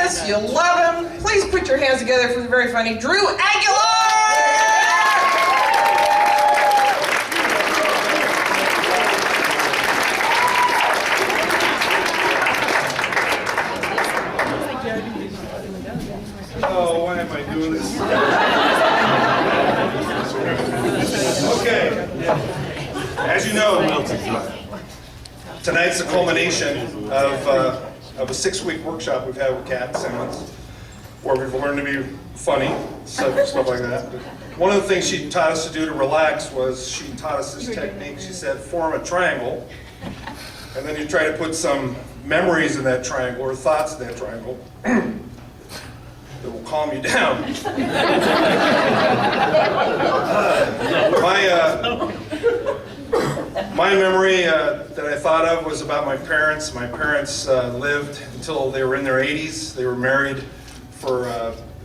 famous, you love him. Please put your hands together for the very funny Drew Aguilar! Oh, why am I doing this? Okay. As you know, tonight's the culmination of a 6-week workshop we've had with Kat Simmons, where we've learned to be funny, stuff like that. But one of the things she taught us to do to relax was she taught us this technique. She said, form a triangle, and then you try to put some memories in that triangle, or thoughts in that triangle, that will calm you down. My memory that I thought of was about my parents. My parents lived until they were in their 80s. They were married for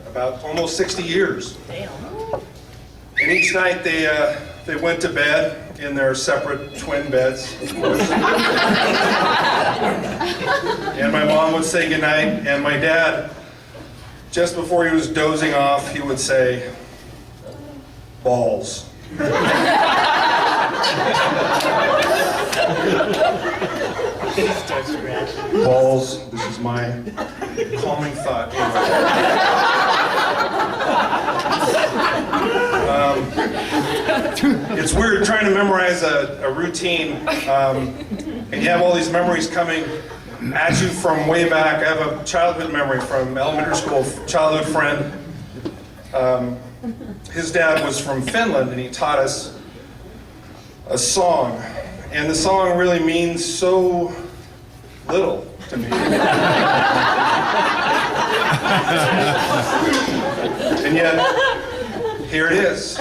about almost 60 years. And each night they went to bed in their separate twin beds, of course. And my mom would say goodnight, and my dad, just before he was dozing off, he would say, balls. Balls, this is my calming thought. It's weird trying to memorize a routine, and you have all these memories coming at you from way back. I have a childhood memory from elementary school, childhood friend. His dad was from Finland, and he taught us a song. And the song really means so little to me. And yet, here it is.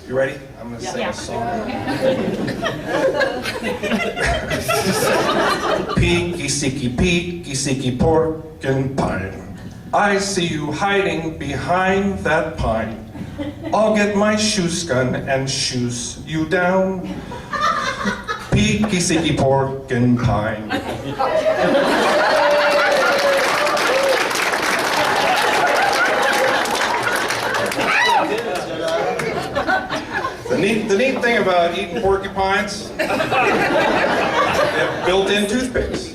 You ready? I'm going to sing a song. Peeky, seeky, pork and pine. I see you hiding behind that pine. I'll get my shoes gun and shoes you down. Peeky, seeky, pork and pine. The neat thing about eating porcupines, they have built-in toothpicks.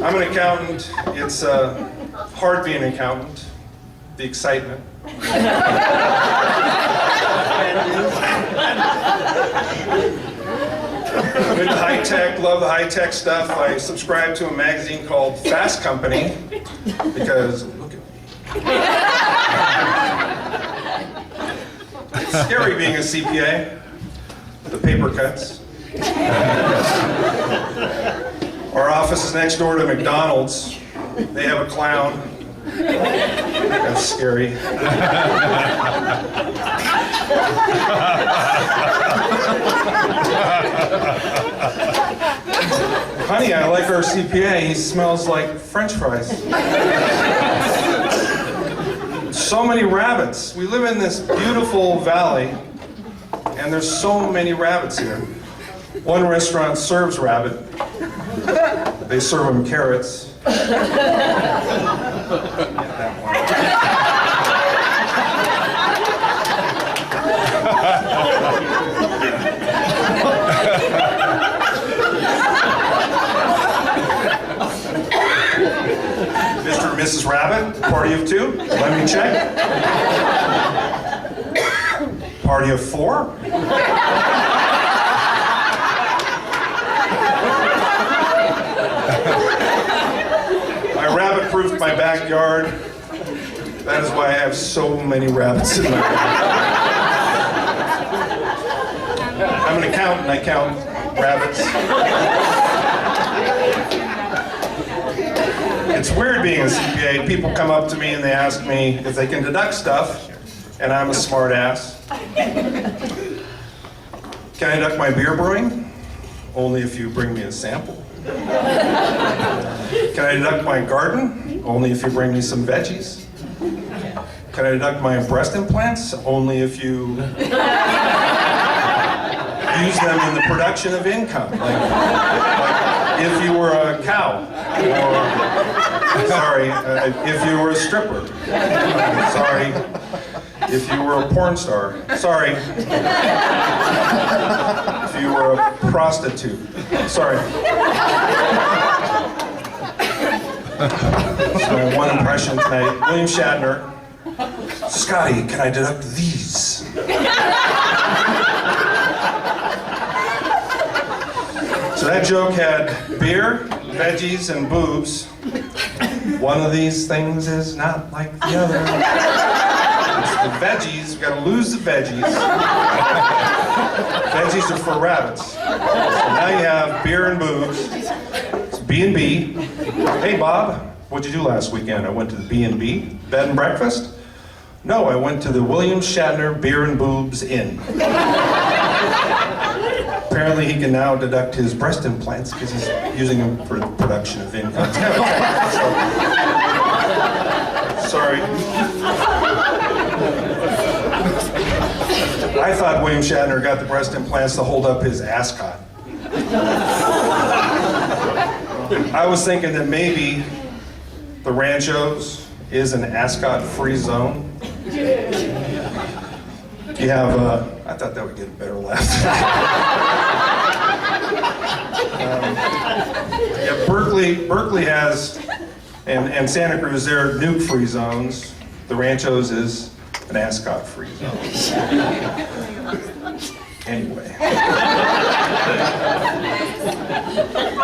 I'm an accountant. It's hard being an accountant. The excitement. I'm into high-tech, love the high-tech stuff. I subscribe to a magazine called Fast Company because, look at me. It's scary being a CPA. The paper cuts. Our office is next door to McDonald's. They have a clown. That's scary. Honey, I like our CPA. He smells like French fries. So many rabbits. We live in this beautiful valley, and there's so many rabbits here. One restaurant serves rabbit. They serve them carrots. Mr. and Mrs. Rabbit, party of 2. Let me check. Party of 4. I rabbit-proofed my backyard. That is why I have so many rabbits in my backyard. I'm an accountant, I count rabbits. It's weird being a CPA. People come up to me and they ask me if they can deduct stuff, and I'm a smart ass. Can I deduct my beer brewing? Only if you bring me a sample. Can I deduct my garden? Only if you bring me some veggies. Can I deduct my breast implants? Only if you use them in the production of income. Like if you were a cow, or, sorry, if you were a stripper. Sorry, if you were a porn star. Sorry, if you were a prostitute. Sorry. That's my one impression tonight. William Shatner. Scotty, can I deduct these? So that joke had beer, veggies, and boobs. One of these things is not like the other. It's the veggies. We gotta lose the veggies. Veggies are for rabbits. So now you have beer and boobs. It's B&B. Hey Bob, what'd you do last weekend? I went to the B&B, bed and breakfast. No, I went to the William Shatner Beer and Boobs Inn. Apparently he can now deduct his breast implants because he's using them for the production of income. Sorry. I thought William Shatner got the breast implants to hold up his ascot. I was thinking that maybe the ranchos is an ascot-free zone. You have, I thought that would get a better laugh. Yeah, Berkeley has, and Santa Cruz, they're nuke-free zones. The ranchos is an ascot-free zone. Anyway.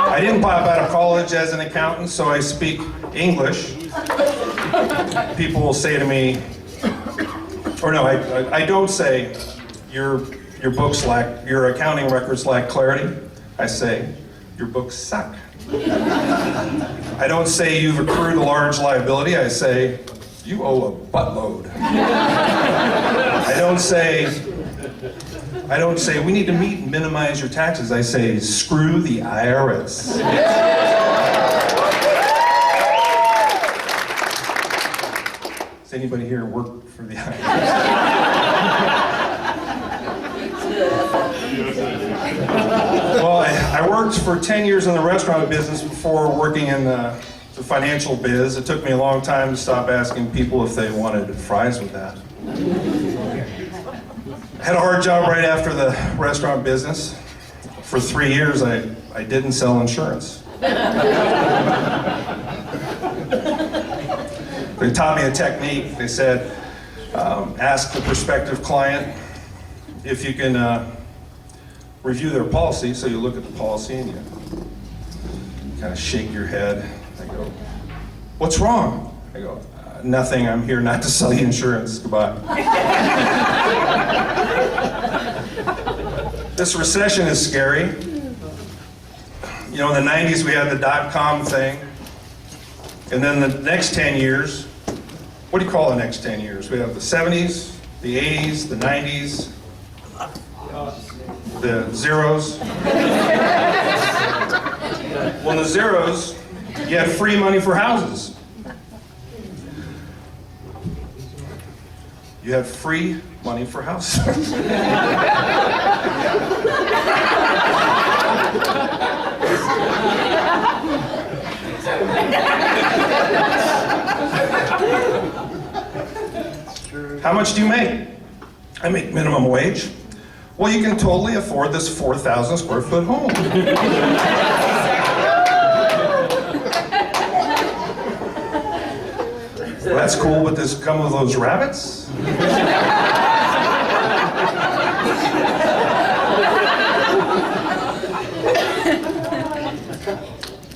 I didn't pop out of college as an accountant, so I speak English. People will say to me, or no, I don't say your books lack, your accounting records lack clarity. I say your books suck. I don't say you've accrued a large liability. I say you owe a buttload. I don't say we need to meet and minimize your taxes. I say screw the IRS. Does anybody here work for the IRS? Well, I worked for 10 years in the restaurant business before working in the financial biz. It took me a long time to stop asking people if they wanted fries with that. Had a hard job right after the restaurant business. For 3 years, I didn't sell insurance. They taught me a technique. They said, ask the prospective client if you can review their policy. So you look at the policy and you kind of shake your head. I go, what's wrong? I go, nothing. I'm here not to sell you insurance. Goodbye. This recession is scary. You know, in the 90s we had the dot-com thing. And then the next 10 years, what do you call the next 10 years? We have the 70s, the 80s, the 90s, the zeros. Well, in the zeros, you had free money for houses. You had free money for houses. How much do you make? I make minimum wage. Well, you can totally afford this 4,000 square foot home. Well, that's cool, but does it come with those rabbits?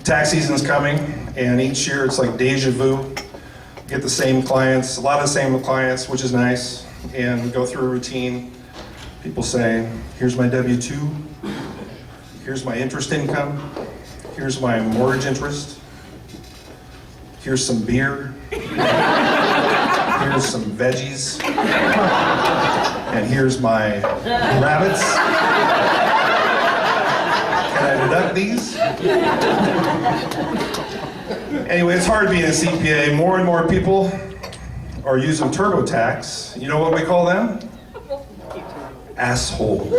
Tax season's coming, and each year it's like deja vu. Get the same clients, a lot of the same clients, which is nice, and we go through a routine. People say, here's my W-2, here's my interest income, here's my mortgage interest, here's some beer, here's some veggies, and here's my rabbits. Can I deduct these? Anyway, it's hard being a CPA. More and more people are using TurboTax. You know what we call them? Assholes.